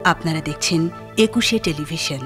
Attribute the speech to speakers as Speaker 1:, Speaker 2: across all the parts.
Speaker 1: আপনারা দেখছেন একুশে টেলিভিশন।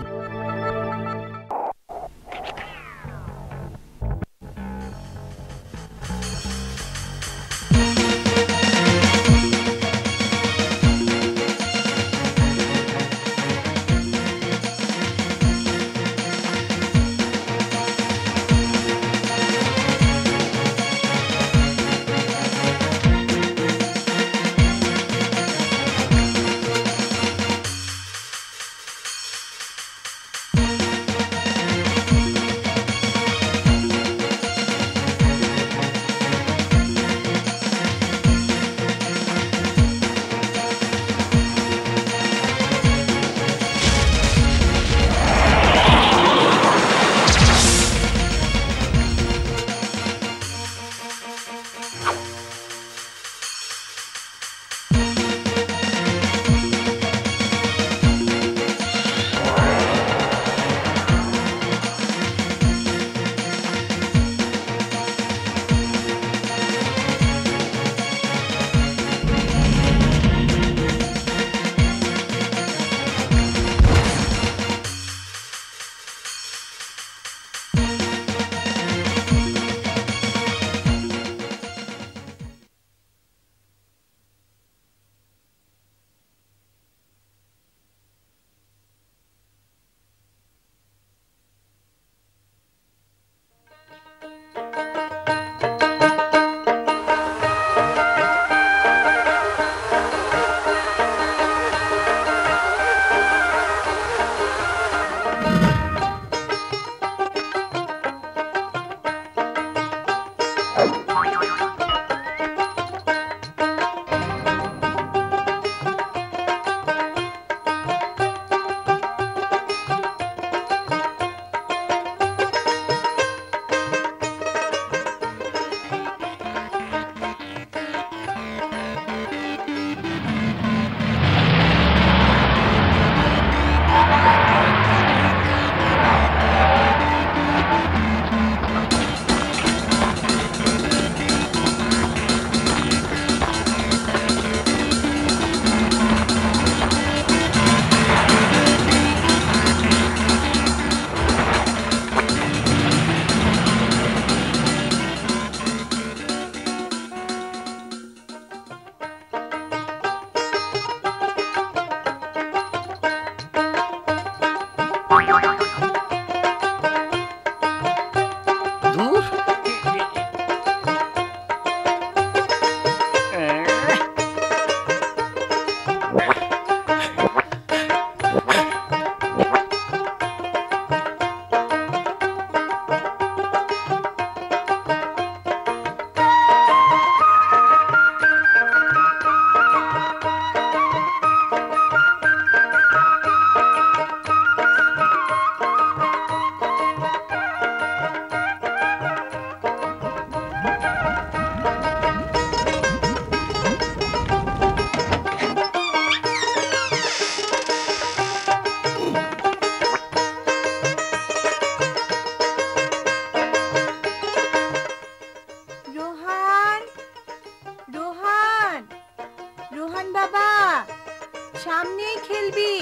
Speaker 2: সামনেই খেলবি,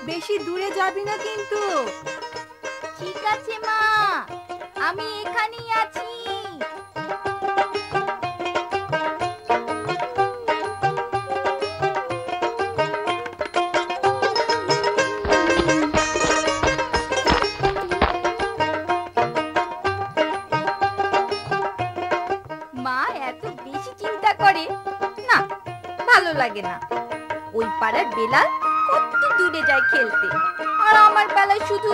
Speaker 2: বেশি দূরে যাবি না কিন্তু।
Speaker 3: ঠিক আছে মা, আমি এখানেই আছি। মা এত বেশি চিন্তা করে না, ভালো লাগে না। ওই পাড়ার বেলাল কত দূরে যায় খেলতে, আর আমার বেলায় শুধু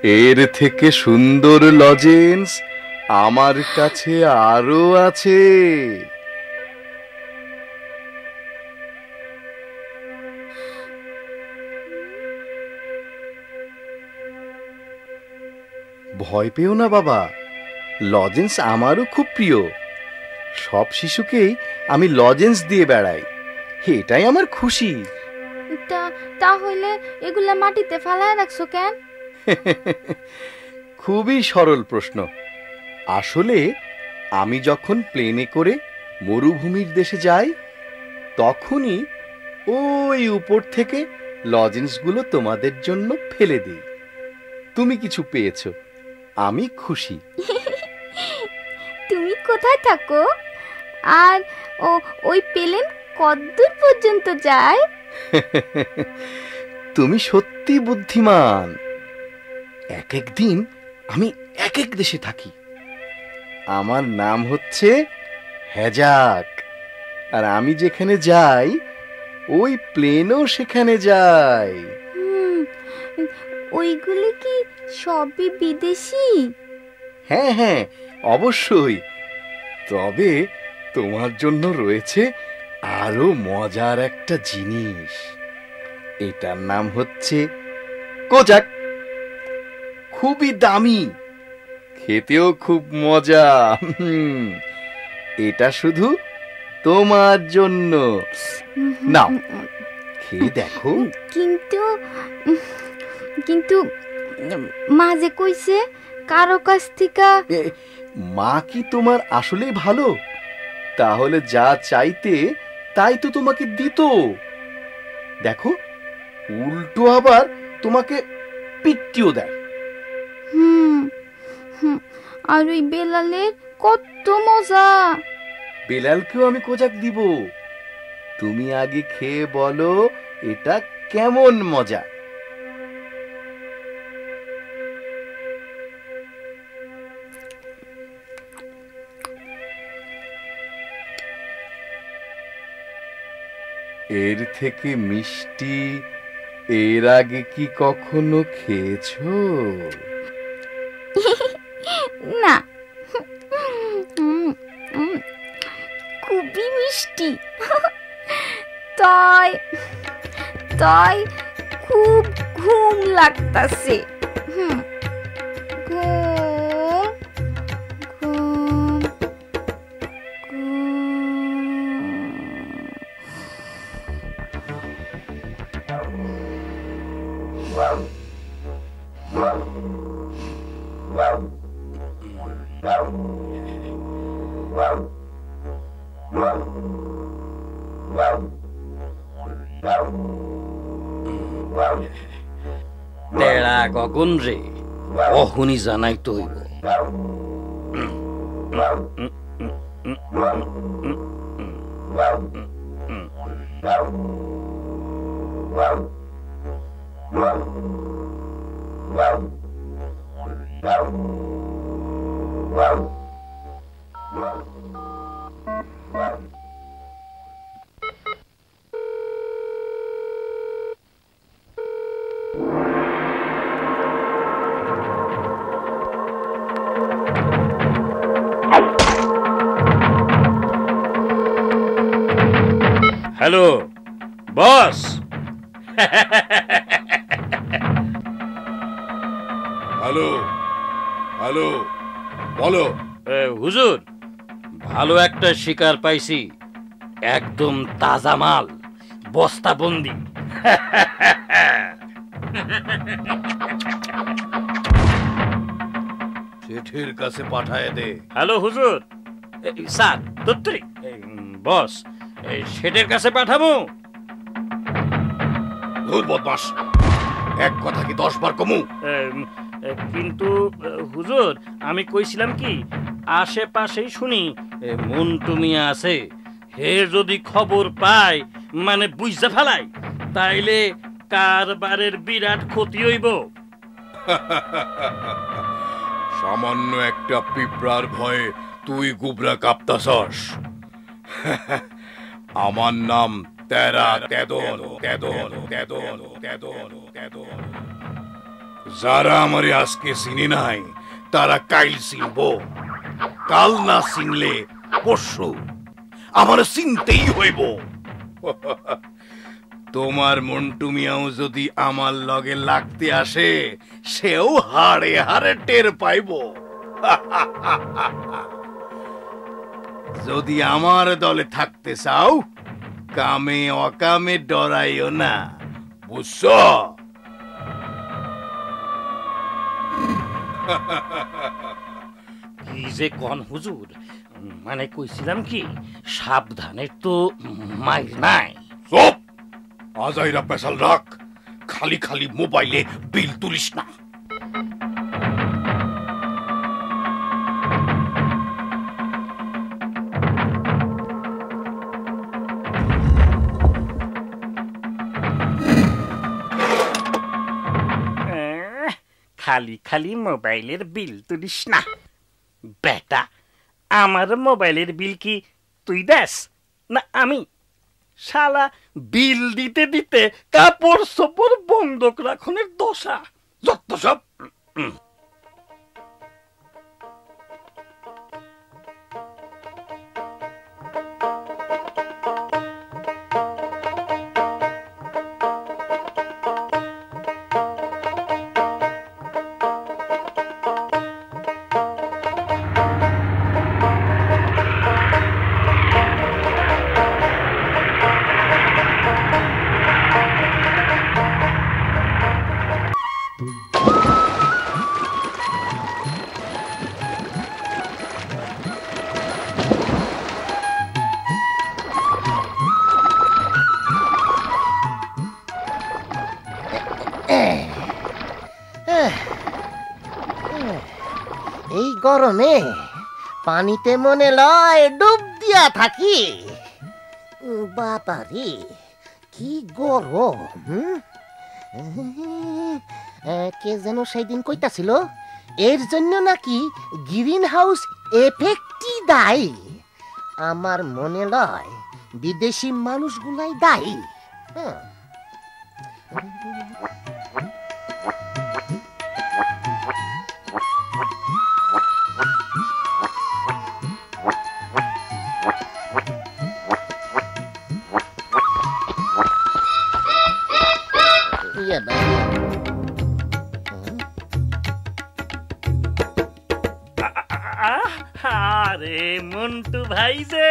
Speaker 4: এর থেকে সুন্দর লজেন্স আমার কাছে আরো আছে। ভয় পেও না বাবা, লজেন্স আমারও খুব প্রিয়। সব শিশুকেই আমি লজেন্স দিয়ে বেড়াই, এটাই আমার খুশি।
Speaker 3: তাহলে এগুলা মাটিতে ফালায় রাখছো কেন?
Speaker 4: খুবই সরল প্রশ্ন। আসলে আমি যখন প্লেনে করে মরুভূমির দেশে যাই, তখনই ওই উপর থেকে লজেন্সগুলো তোমাদের জন্য ফেলে দিই। তুমি কিছু পেয়েছো, আমি খুশি।
Speaker 3: তুমি কোথায় থাকো? আর ওই প্লেন কতদূর পর্যন্ত যায়?
Speaker 4: তুমি সত্যি বুদ্ধিমান। এক এক দিন আমি এক এক দেশে থাকি। আমার নাম হচ্ছে হ্যাজাক, আর আমি যেখানে যাই ওই প্লেনও সেখানে যায়।
Speaker 3: ওইগুলি কি সবই বিদেশি?
Speaker 4: হ্যাঁ হ্যাঁ, অবশ্যই। তবে তোমার জন্য রয়েছে আরো মজার একটা জিনিস। এটার নাম হচ্ছে কোজাক। খুবই দামি, খেতেও খুব মজা। এটা শুধু তোমার জন্য। নাও, খেয়ে দেখো।
Speaker 3: কিন্তু মা যে কইছে কারো কাছ থেকে।
Speaker 4: মা কি তোমার আসলেই ভালো? তাহলে যা চাইতে তাই তো তোমাকে দিত। দেখো, উল্টো আবার তোমাকে পিটিও দেয়।
Speaker 3: আর ওই বেলালের কত মজা।
Speaker 4: বেলালকেও আমি কোজাক দিব। তুমি আগে খেয়ে বলো এটা কেমন মজা। এর থেকে মিষ্টি এর আগে কি কখনো খেয়েছো?
Speaker 3: না, খুবই মিষ্টি। তাই খুব ঘুম লাগতাছে।
Speaker 5: তেরা গগন রে, অহনি জানাই তো হইব। Hello boss.
Speaker 6: হ্যালো হ্যালো, বলো।
Speaker 5: হুজুর, ভালো একটা শিকার পাইছি, একদম তাজা মাল, বস্তাবন্দি।
Speaker 6: শেঠের কাছে পাঠায় দে।
Speaker 5: হ্যালো হুজুর। স্যার দত্তরি, বস শেঠের কাছে পাঠাবো?
Speaker 6: ধুর বদমাস, এক কথা কি 10 বার কমু?
Speaker 5: কিন্তু হুজুর, আমি কইছিলাম কি, আশেপাশেই শুনি মন্টু মিয়া আছে, হে যদি খবর পায়, মানে বুঝতে ফেলায়, তাইলে কারবারের বিরাট ক্ষতি হইব।
Speaker 6: সামান্য একটা পিঁপড়ার ভয়ে তুই গুবরা কাঁপতাছস। আমার নাম তেরা কেদন কেদন কেদন কেদন কেদন। যারা আমারে আজকে চিনি নাই তারা কাইল চিনব, কাল না চিনলে পরশু আমার চিনতেই হইব। তোমার মন্টু মিয়াও যদি আমার লগে লাগতে আসে, সেও হাড়ে হাড়ে টের পাইব। যদি আমার দলে থাকতে চাও, কামে অকামে ডরাইও না, বুঝছো?
Speaker 5: কি যে কন হুজুর, মানে কইছিলাম কি সাবধানের তো মাইর নাই।
Speaker 6: চুপ! আজাইরা পেশাল রাখ, খালি খালি মোবাইলে বিল তুলিস না।
Speaker 5: খালি খালি মোবাইলের বিল তুলিস না বেটা। আমার মোবাইলের বিল কি তুই দেস না আমি? শালা বিল দিতে দিতে কাপড় চোপড় বন্ধক রাখনের দশা, যত সব।
Speaker 7: এই গরমে পানিতে মনে লয় ডুব দিয়া থাকি। বাবারে কি গরম! কে যেন সেদিন কইতাছিল এর জন্য নাকি গ্রিন হাউস এফেক্টই দায়ী। আমার মনে লয় বিদেশি মানুষগুলাই দায়ী।
Speaker 5: আরে মন্টু ভাই যে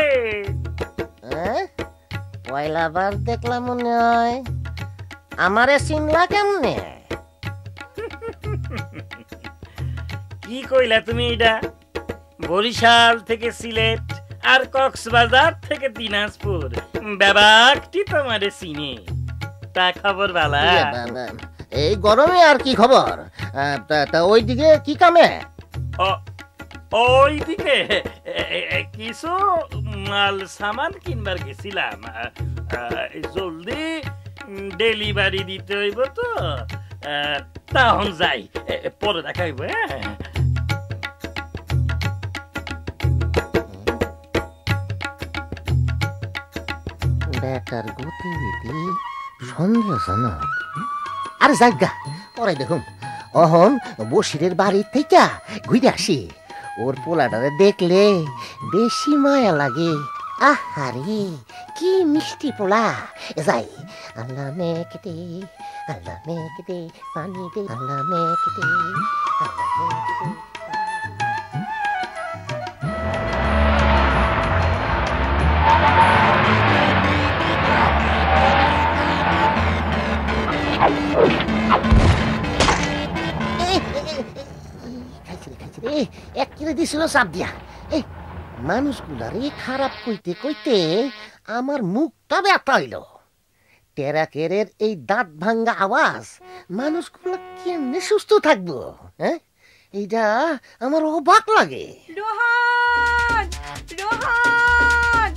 Speaker 7: পয়লাবার দেখলাম মনে হয়। আমারে চিনলা কেমনে?
Speaker 5: কি কইলা তুমি এটা? বরিশাল থেকে সিলেট আর কক্সবাজার থেকে দিনাজপুর ব্যাপারটি তোমারে চিনে, তা খবর বালা?
Speaker 7: এই গরমে আর কি খবর? তা ওইদিকে কি কামে?
Speaker 5: ওইদিকে কিছু মাল সামান কিনবার গেছিলাম, জলদি ডেলিভারি দিতে হইব তো, তখন যাই, পরে দেখা হইব।
Speaker 7: বেটার গতিবিধি সন্দেহজনক। আরে জায়গা পরে দেখুন, অহন বসিরের বাড়ির থেকে ঘুরে আসি। ওর পোলাটারে দেখলে বেশি মায়া লাগে। আহারে কি মিষ্টি পোলা! যাই, আল্লাহ মেঘে আল্লাহ মেঘে পানি দে, আল্লাহ মেঘে আল্লাহ মেঘে। এক কিনে দিছিল চাপ দিয়া। এই মানুষগুলারে খারাপ কইতে কইতে আমার মুখটা ব্যথা হইল। টেরাকেরের এই দাঁত ভাঙ্গা আওয়াজ, মানুষগুলো কেমনে সুস্থ থাকবো? হ্যাঁ, এইটা আমার অবাক লাগে।
Speaker 2: রোহান, রোহান,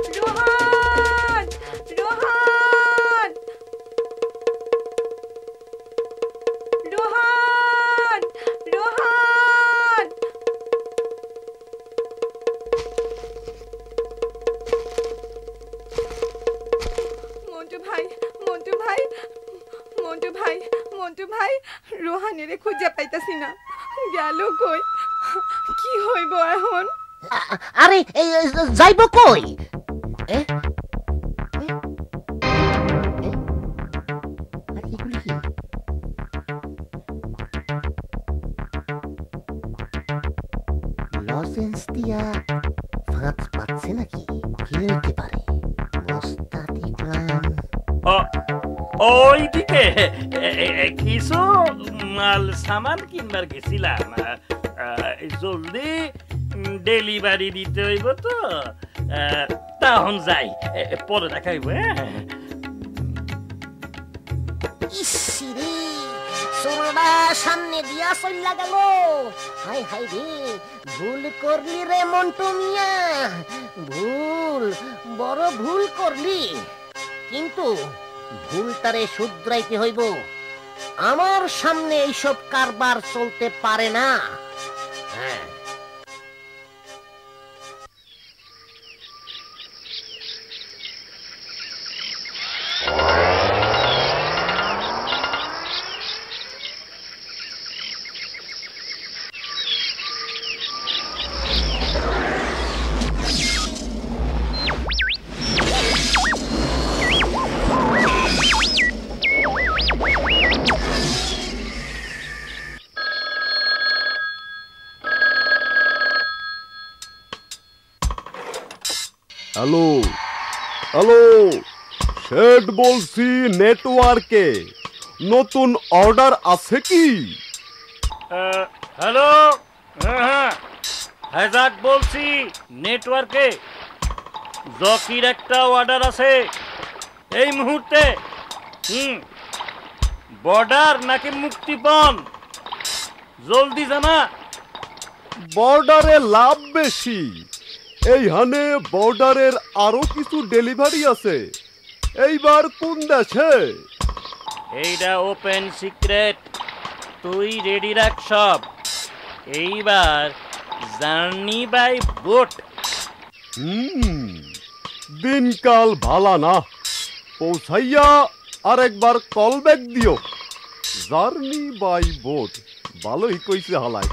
Speaker 2: রোহান, রোহান, রোহান, রোহান। মন্টু ভাই, মন্টু ভাই, মন্টু ভাই, রোহানেরে খুঁজে পাইতাছি না, গেল কই? কি হইব এখন?
Speaker 7: আরে যাইব কই? লজেন্স দিয়া ফাঁদ পাচ্ছে নাকি? কি হইতে পারে? বস্তা দেখলাম।
Speaker 5: ওইদিকে কিছু মাল সামান কিনবার গেছিলাম, জলদি ডেলিভারি দিতে হইব তো, তখন যাই, পরে দেখা হইব।
Speaker 7: সামনে দিয়া চল্লা গেল। হাই হাই রে, ভুল করলি রে মন্টু মিয়া, ভুল, বড় ভুল করলি। কিন্তু ভুলটারে শুধরাইতে হইব। আমার সামনে এইসব কারবার চলতে পারে না। হ্যাঁ,
Speaker 8: হ্যালো হ্যালো, শেড বলছি নেটওয়ার্কে। নতুন অর্ডার আছে কি?
Speaker 5: হ্যালো, হ্যাঁ হাজাক বলছি নেটওয়ার্কে। জকির একটা অর্ডার আছে এই মুহূর্তে। বর্ডার নাকি মুক্তিপণ, জলদি জানা।
Speaker 8: বর্ডারে লাভ বেশি। এইখানে বর্ডারের আরো কিছু ডেলিভারি আছে। এইবার কোন দেশে?
Speaker 5: এইটা ওপেন সিক্রেট, তুই রেডি রাখ সব। এইবার জার্নি বাই বোট।
Speaker 8: দিনকাল ভালা না, পৌঁছাইয়া আর একবার কল ব্যাক দিও। জার্নি বাই বোট, ভালোই কইছে হালাই।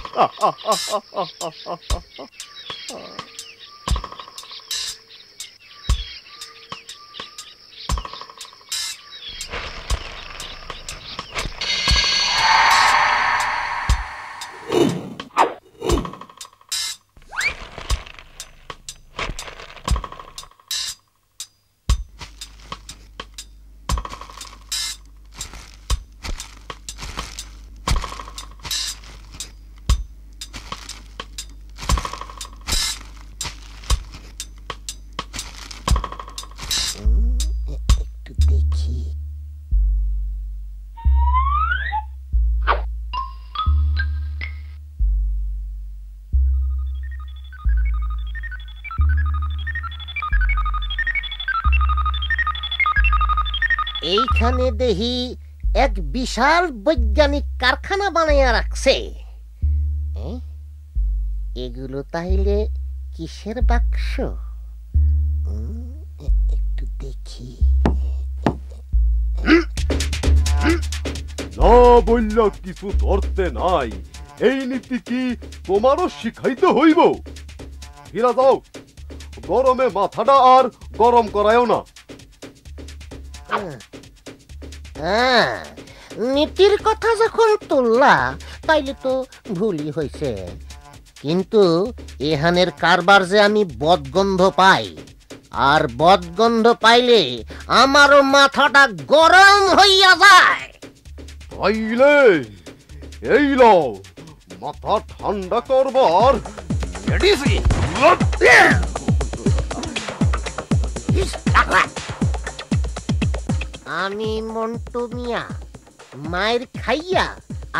Speaker 7: এইখানে দেখি এক বিশাল বৈজ্ঞানিক কারখানা বানাইয়া রাখছে। এগুলো তাইলে কিসের বাক্স? একটু দেখি।
Speaker 8: না বলল কিছু ধরতে নাই। এই নীতি কি তোমারও শিখাইতে হইব? ফিরা যাও, গরমে মাথাটা আর গরম করায়ও না।
Speaker 7: নীতির কথা যখন তুললা তাইলে তো ভুলই হয়েছে। কিন্তু এহানের কারবার যে আমি বদগন্ধ পাই, আর বদগন্ধ পাইলে আমারও মাথাটা গরম হইয়া যায়।
Speaker 8: তাইলে এই লও, মাথা ঠান্ডা করবার মেডিসিন।
Speaker 7: আমি মন্টু মিয়া মায়ের খাইয়া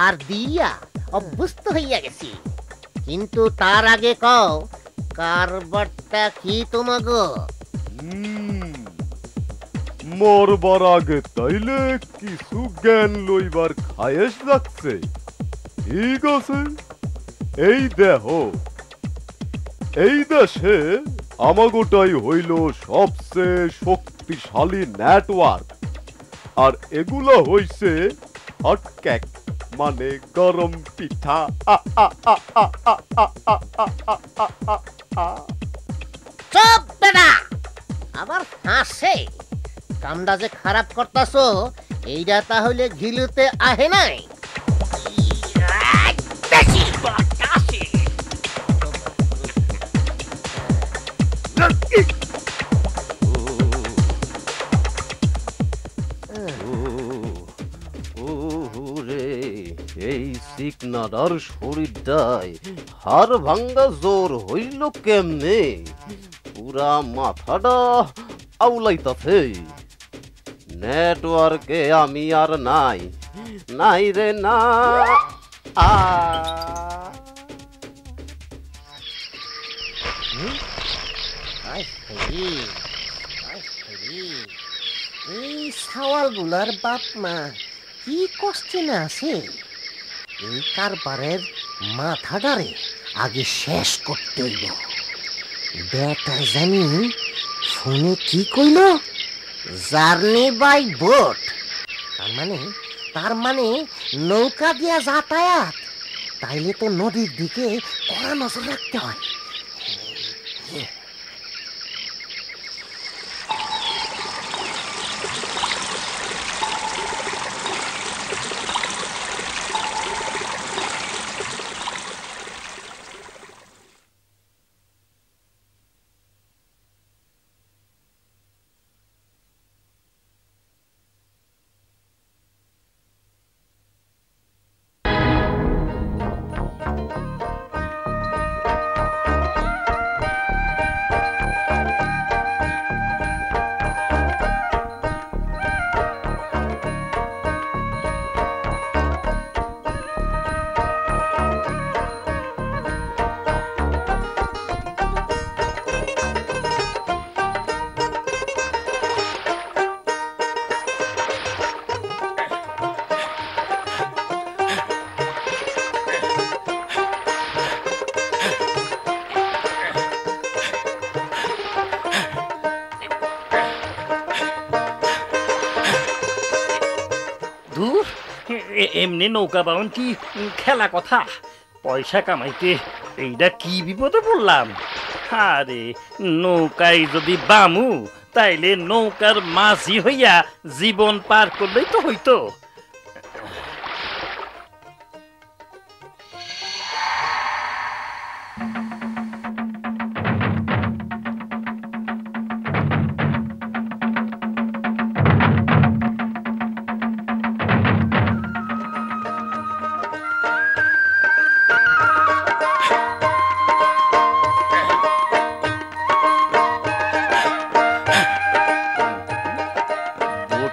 Speaker 7: আর দিয়া অভ্যস্ত হইয়া গেছি। কিন্তু তার আগে কও, কারবারটা কি তোমাগো?
Speaker 8: মরবার আগে তাইলে কিছু জ্ঞান লইবার খায়েশ যাচ্ছে। ঠিক আছে, এই দেহ, এই দেশে আমাগোটাই হইল সবচেয়ে শক্তিশালী নেটওয়ার্ক। আর এগুলো হইছে হটক্যাক, মানে গরম পিঠা।
Speaker 7: চুপ বেটা, আবার হাসে। কামটা যে খারাপ করতাছো এইটা তাহলে ঘিলুতে আহে নাই?
Speaker 8: এই সিকনাদার শরীরটায় হাড় ভাঙ্গা জোর হইল কেমনে? পুরা মাথাটা আউলাইতাছে। নেটওয়ার্কে আমি আর নাই, নাই রে না।
Speaker 7: এই সাওয়াল গুলার বাপ মা কি কষ্টে না আছে। এই কারবারের মাথাটারে আগে শেষ করতে হইব। বেটা জানি ফোনে কি কইল? Journey by boat. তার মানে নৌকা দিয়া যাতায়াত। তাইলে তো নদীর দিকে কড়া নজর রাখতে হয়।
Speaker 5: এমনি নৌকা বাউন কি খেলা কথা? পয়সা কামাইতে এইটা কি বিপদে পড়লাম? আরে নৌকায় যদি বামু তাইলে নৌকার মাঝি হইয়া জীবন পার করলেই তো হইতো।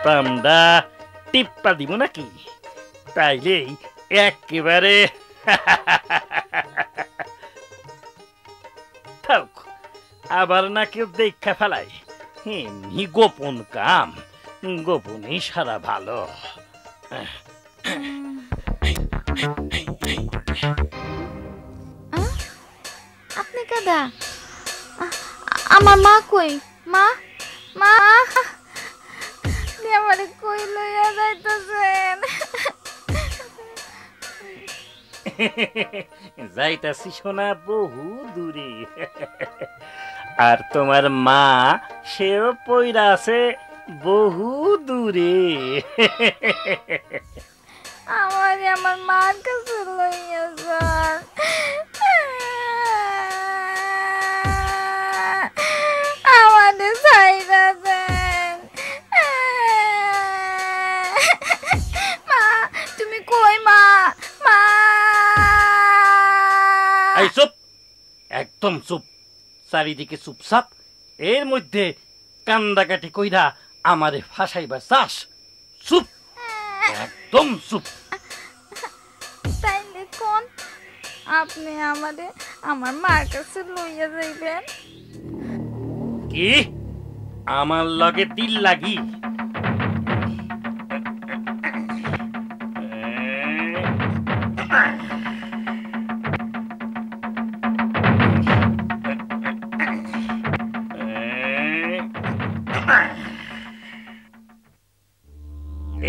Speaker 5: বোতামটা টিপ্পা দিব নাকি? তাইলেই একেবারে থাক। আবার না কেউ দেখা ফেলায়। এমনি গোপন কাম, গোপনই সারা ভালো।
Speaker 3: আপনি কাদা? আমার মা কই? মা, মা, আমারে কই লইয়া যাইতেছেন?
Speaker 5: যাইতাছি সোনা বহু দূরে। আর তোমার মা সেও পইরা আছে বহু দূরে।
Speaker 3: আমার মার কাছে লইয়া যান। আমাদের ছাইরা দেন। মা তুমি কই? মা, মা।
Speaker 5: এই চুপ, একদম চুপ। চারিদিকে চুপচাপ। এর মধ্যে কান্দাকাটি কইরা আমারে ফাঁসাইবার চাস? চুপ, একদম চুপ।
Speaker 3: তাইলে কোন আপনি আমারে আমার মার কাছে লইয়া যাইবেন?
Speaker 5: কি আমার লগে দিল লাগি?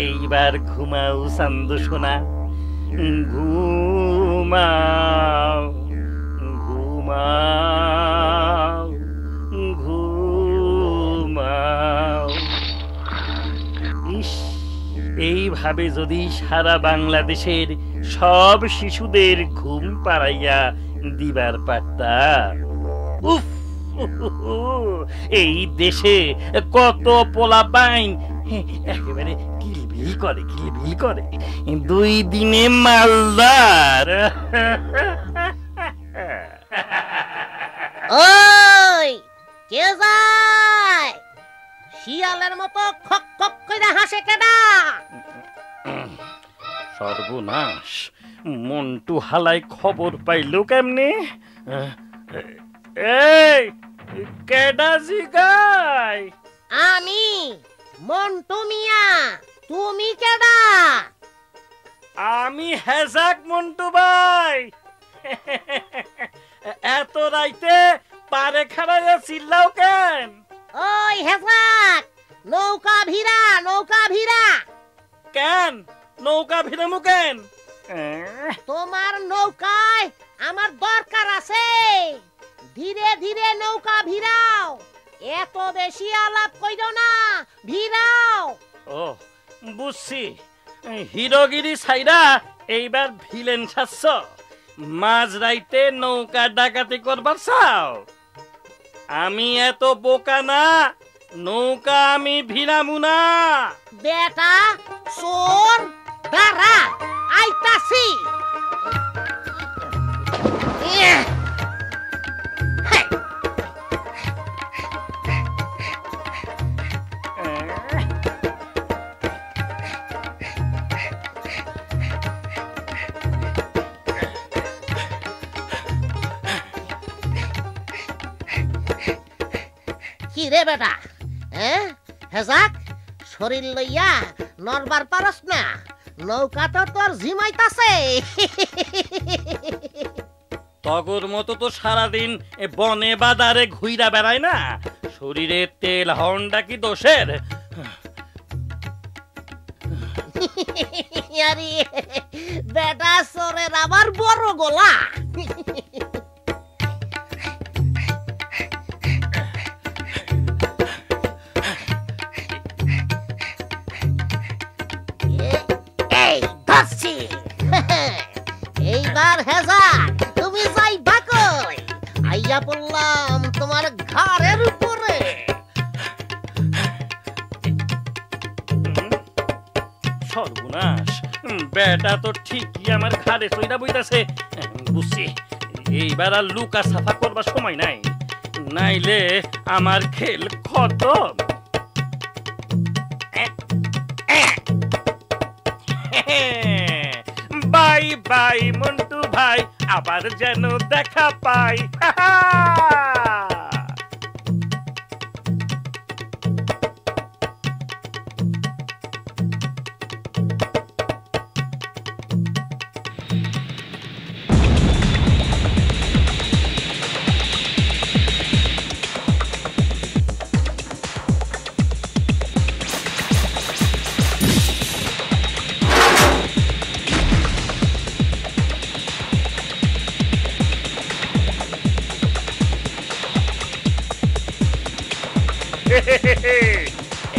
Speaker 5: এইবার ঘুমাও চান্দু সোনা, এইভাবে যদি সারা বাংলাদেশের সব শিশুদের ঘুম পাড়াইয়া দিবার পারতাম, উফ, এই দেশে কত পোলাপাইন একেবারে কিলবিল করে, কিলবিল করে। 2 দিনে মালদার।
Speaker 7: ওই কে যায়? শিয়ালের মতো খক খক কইরা হাসে কেডা?
Speaker 5: সর্বনাশ, মন্টু হালাই খবর পাইলো কেমনে? এই কেডা জিগাই?
Speaker 7: আমি মন্টু মিয়া। তুমি কেডা?
Speaker 5: আমি হেজাক মন্টু ভাই। এত রাইতে পারে খাড়াইয়া চিল্লাও কেন?
Speaker 7: ওই হেসাক, নৌকা ভিড়া, নৌকা ভিড়া।
Speaker 5: কেন নৌকা ভিড়ামু কেন?
Speaker 7: তোমার নৌকায় আমার দরকার আছে। ধীরে ধীরে নৌকা ভিড়াও, এত বেশি আলাপ কইরো না, ভিড়াও।
Speaker 5: ও বুঝছি, হিরোগিরি ছাইরা এইবার ভিলেন সাজছ। মাঝ রাইতে নৌকা ডাকাতি করবার চাও? আমি এত বোকা না, নৌকা আমি ভিড়ামু না।
Speaker 7: বেটা চোর, দাঁড়া, আইতাছি। কি রে বেটা, হেজাক, শরীর লইয়া নরবার পারস না? নৌকা তো তোর ঝিমাইতাছে।
Speaker 5: তগর মতো তো সারাদিন বনে বাজারে ঘুইরা বেড়ায় না। শরীরে তেল হন্ডা কি দোষের?
Speaker 7: আরে বেটা চোরের আবার বড় গলা। এইবার হেজাক, তুমি যাই বাকই, আইয়া পড়লাম তোমার ঘরের উপরে।
Speaker 5: সর্বনাশ, বেটা তো ঠিকই আমার ঘাড়ে চইরা বইতাছে। বুঝছি, এইবার আর লুকা সাফা করবার সময় নাই, নাইলে আমার খেল খতম। বাই বাই মন্টু ভাই, আবার যেন দেখা পাই।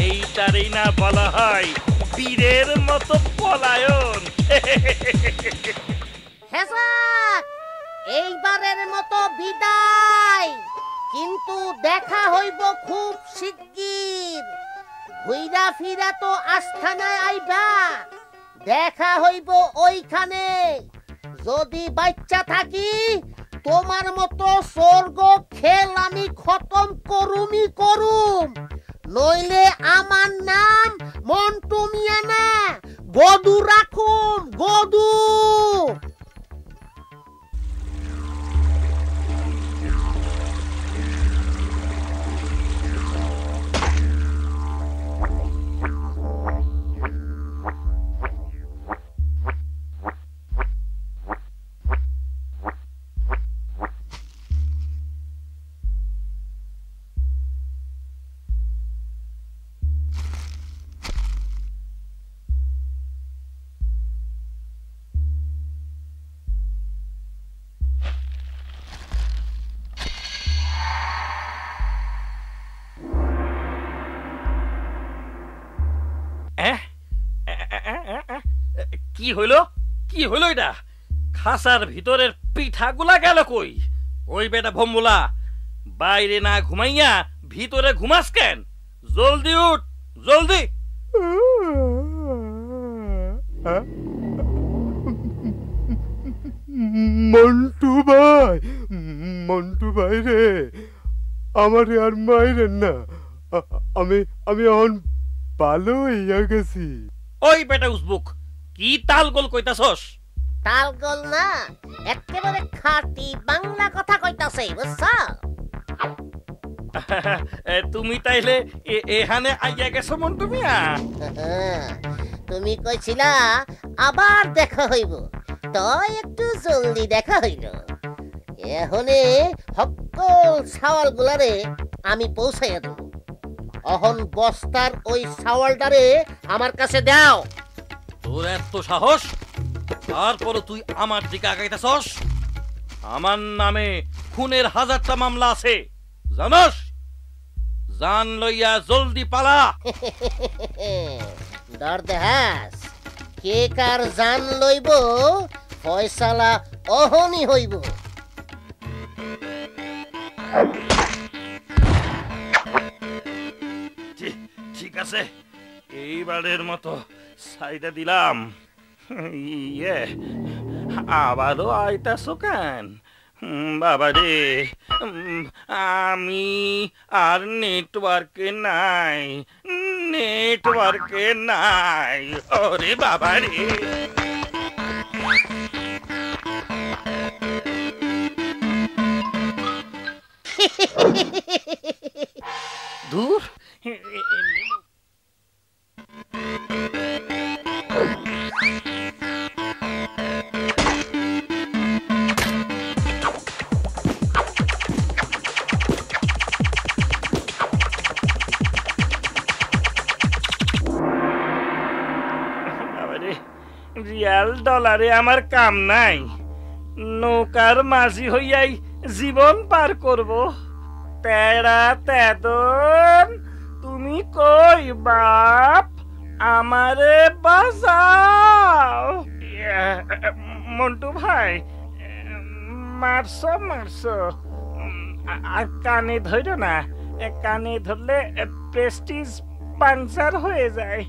Speaker 5: এইটারই না বলা হয় বীরের মতো পলায়ন।
Speaker 7: হেজাক, এইবারের মতো বিদায়, কিন্তু দেখা হইব খুব শিগগির। ঘুইরা ফিরা তো আস্থানায় আইবা, দেখা হইব ওইখানে। যদি বাচ্চা থাকি, তোমার মতো স্বর্গ খেল আমি খতম করুমই করুম। নইলে আমার নাম মন্টু মিয়া না, গদু রাখুম, গদু।
Speaker 5: কি হইলো এটা? খাসার ভিতরের পিঠাগুলা গেল কই? ওই বেটা ভম্বুলা, বাইরে না ঘুমাইয়া ভিতরে ঘুমাস কেন? জলদি উঠ, জলদি।
Speaker 8: মন্টু ভাই রে, আমার আর মাইরেন না, আমি এখন ভালো হইয়া গেছি।
Speaker 5: ওই বেটা উসবুক, কি তালগোল কইতাছস?
Speaker 7: তালগোল না, একেবারে খাঁটি বাংলা কথা কইতাছে, বুঝছ?
Speaker 5: তুমি তাইলে এখানে আইয়া গেছো মন্টু মিয়া?
Speaker 7: তুমি কইছিলা আবার দেখা হইব, তো একটু জলদি দেখা হইল। এখনে সকল সাওয়াল গুলারে আমি পৌঁছাইয়া দেব। অহন বস্তার ওই সাওয়ালটারে আমার কাছে দাও।
Speaker 5: তোর এত সাহস? তারপর তুই আমার দিকে আগাইতাছস? আমার নামে খুনের 1000টা মামলা আছে, জানস? জান লইয়া জলদি পালা।
Speaker 7: ডর দেহাস, কে কার জান লইব ফয়সালা অহনি হইব।
Speaker 5: ঠিক আছে, এইবারের মতো সাইডে দিলাম। ইয়ে, আবারও আইতাছো কেন বাবা রে? আমি আর নেটওয়ার্কে নাই, ওরে বাবা রে। দূর, রিয়াল ডলারে আমার কাম নাই, নৌকার মাঝি হইয়াই জীবন পার করব। তেরা তেদন, তুমি কই বাপ? আমারে বাঁচাও। মন্টু ভাই, মারছো আর কানে ধরো না, কানে ধরলে প্রেস্টিজ পাংচার হয়ে যায়।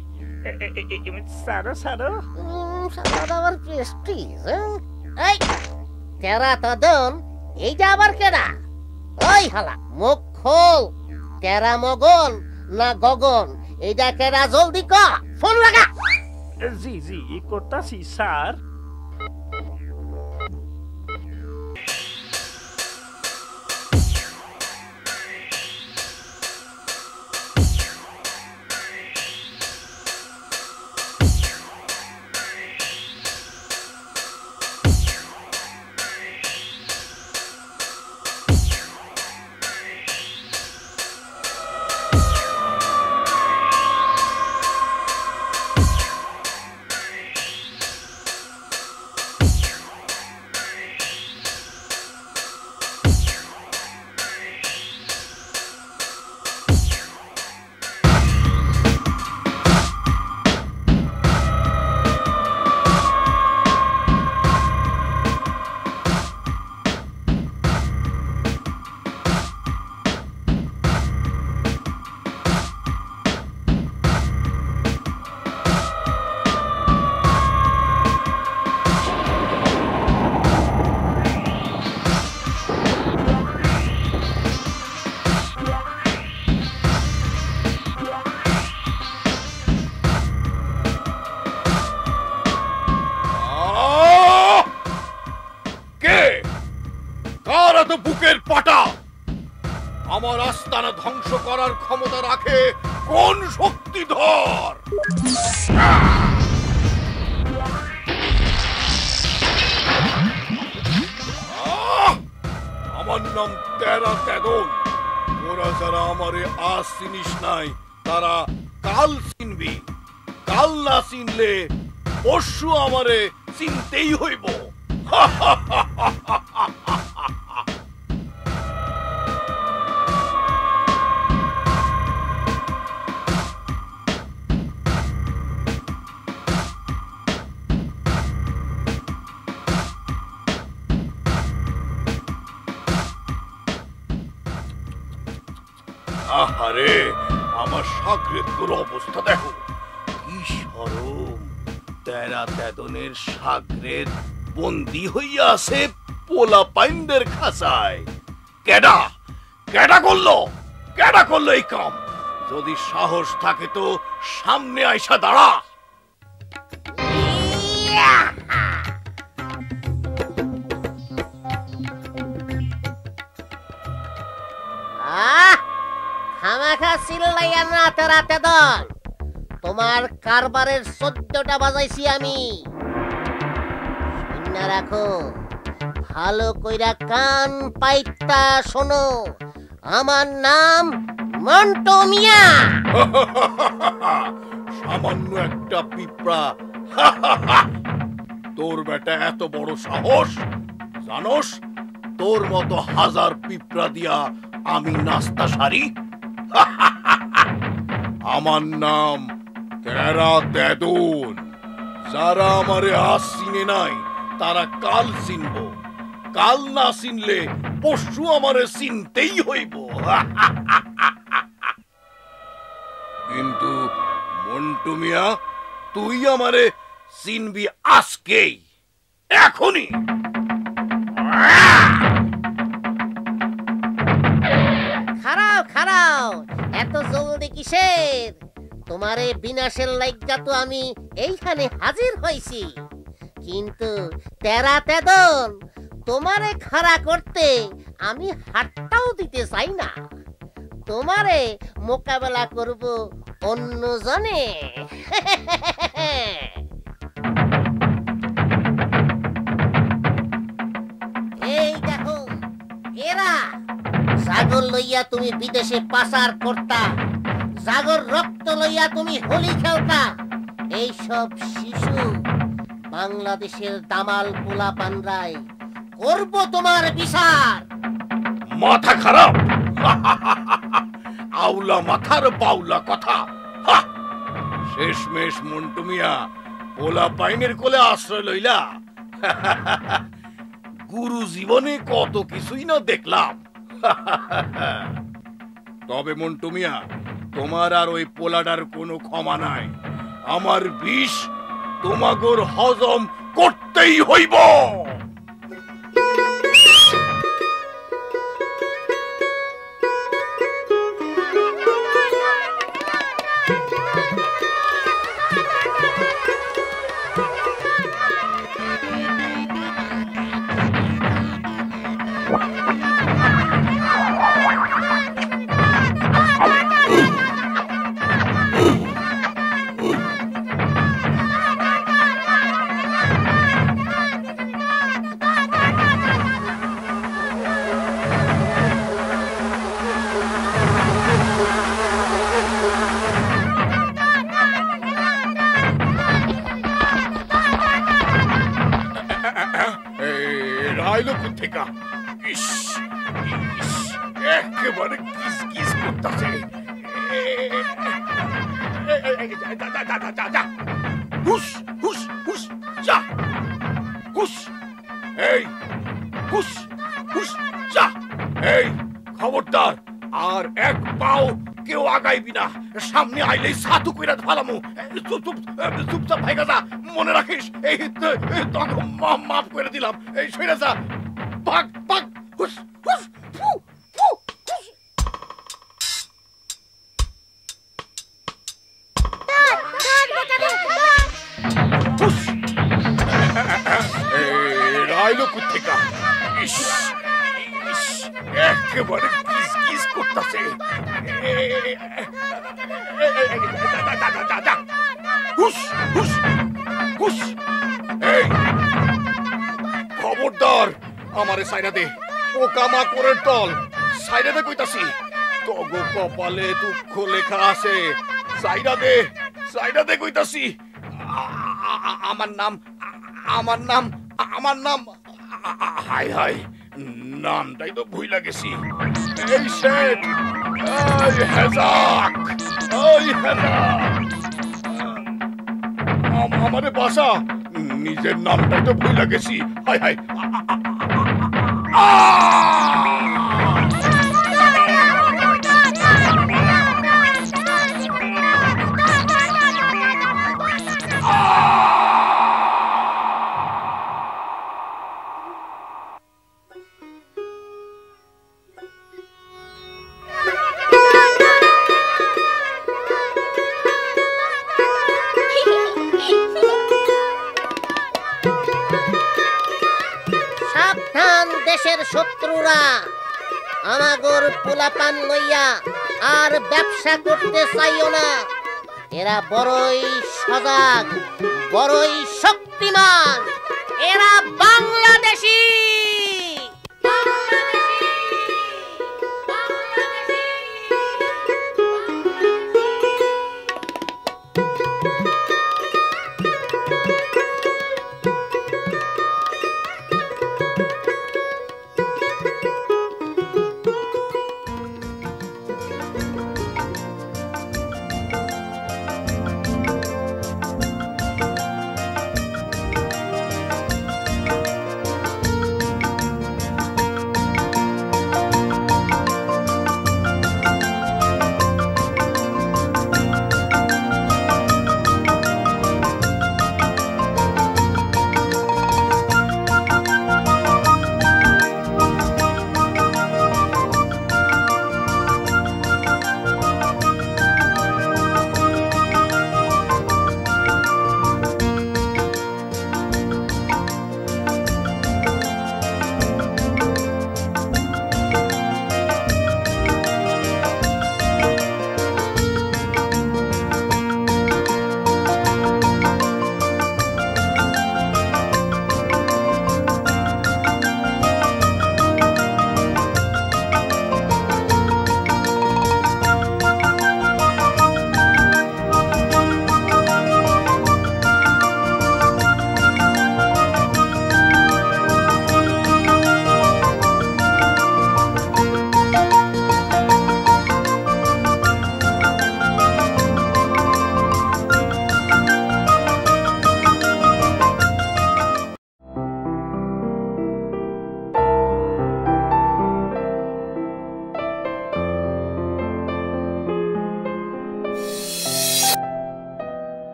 Speaker 5: সারো
Speaker 7: আবার প্রেস্টিজ? এই তেরা তদন, এইটা আবার কেডা? ওই হালা, মুখ খোল। তেরা মগন না গগন, এইটা কেডা? জলদি ক, ফোন লাগা।
Speaker 5: জি করতাছি স্যার।
Speaker 6: বুকের পাটা আমার আস্তানা ধ্বংস করার ক্ষমতা রাখে কোন শক্তিধর? আমার নাম তেরা তেদন। ওরা যারা আমারে আজ চিনিস নাই, তারা কাল চিনবি। কাল না চিনলে পরশু আমারে চিনতেই হইব। আহারে আমার সাগরের অবস্থা দেখো, কি শরম। তেরা তেদনের সাগরের বন্দি হইয়া আছে পোলা পাইনদের খাঁচায়। কেডা কেডা করলো, কেডা করলো এই কাম? যদি সাহস থাকে তো সামনে আইসা দাঁড়া।
Speaker 7: খামাখা চিল্লাইয়া না তেরা তেদন, তোমার কারবারের 14টা বাজাইছি আমি। শুনে রাখো, ভালো কইরা কান পাইতা শোনো, আমার নাম মন্টু মিয়া।
Speaker 6: সামান্য একটা পিঁপড়া, তোর বেটা এত বড় সাহস? জানোস তোর মতো হাজার পিঁপড়া দিয়া আমি নাস্তা সারি? আমার নাম তেরা তেদন। যারা আমারে আজ চিনে নাই তারা কাল চিনব, কাল না চিনলে পরশু আমারে চিনতেই হইব। কিন্তু মন্টু মিয়া, তুই আমারে চিনবি আজকেই, এখনই।
Speaker 7: খারাও খারাও, এত জলদি কিসের? তোমারে বিনাশের লাইগা তো আমি এইখানে হাজির হইছি। কিন্তু তেরা তেদন, তোমারে খাড়া করতে আমি হাতটাও দিতে চাই না। তোমারে মোকাবেলা করব অন্য জনে। এই দেখো, এরা সাগর লইয়া তুমি বিদেশে পাচার করতা, সাগর রক্ত লইয়া তুমি হোলি খেলতা। এইসব শিশু বাংলাদেশের দামাল পোলা পানরাই করব তোমার বিচার।
Speaker 6: মাথা খারাপ, আউলা মাথার বাউলা কথা। শেষমেশ মন্টু মিয়া পোলা পাইনের কোলে আশ্রয় লইলা। গুরু জীবনে কত কিছুই না দেখলাম। তবে মন্টু মিয়া, তোমার আর ওই পোলাডার কোনো ক্ষমা নাই। আমার বিষ তোমাগর হজম করতেই হইব। একেবারে কিস কিস করতেছে। হুস হুস হুস যা, হুস এই হুস হুস যা। এই খবরদার, আর এক পাও কেউ আগাইবি না। সামনে আইলেই সাধু কইরা ফালামু। চুপচাপ ভাইগা যা, মনে রাখিস। এই তোকে মাফ করে দিলাম। এই সইরা যা, ভাগ ভাগ। হুস হুস ফু ফু। রাইলো কোথেকা? ইস ইস, একেবারে কিস কিস করতেছে। হুস হুস হুস। এই খবরদার, আমারে সাইরা দে। পোকা মাকড়ের দল, সাইরা দে কইতাছি। তগো কপালে দুঃখ লেখা আছে। সাইরা দে, সাইরা দে কইতাছি। আমার নাম, আমার নাম, আমার নাম। হাই হাই, নামটাই তো ভুইলা গেছি। এই শেঠ, এই হেজাক, এই হেজাক, আমারে বাসা। নিজের নামটাই তো ভুইলা গেছি। High high.
Speaker 7: দেশের শত্রুরা আমাগর পোলাপান লইয়া আর ব্যবসা করতে চাইও না। এরা বড়ই সজাগ, বড়ই শক্তিমান। এরা বাংলা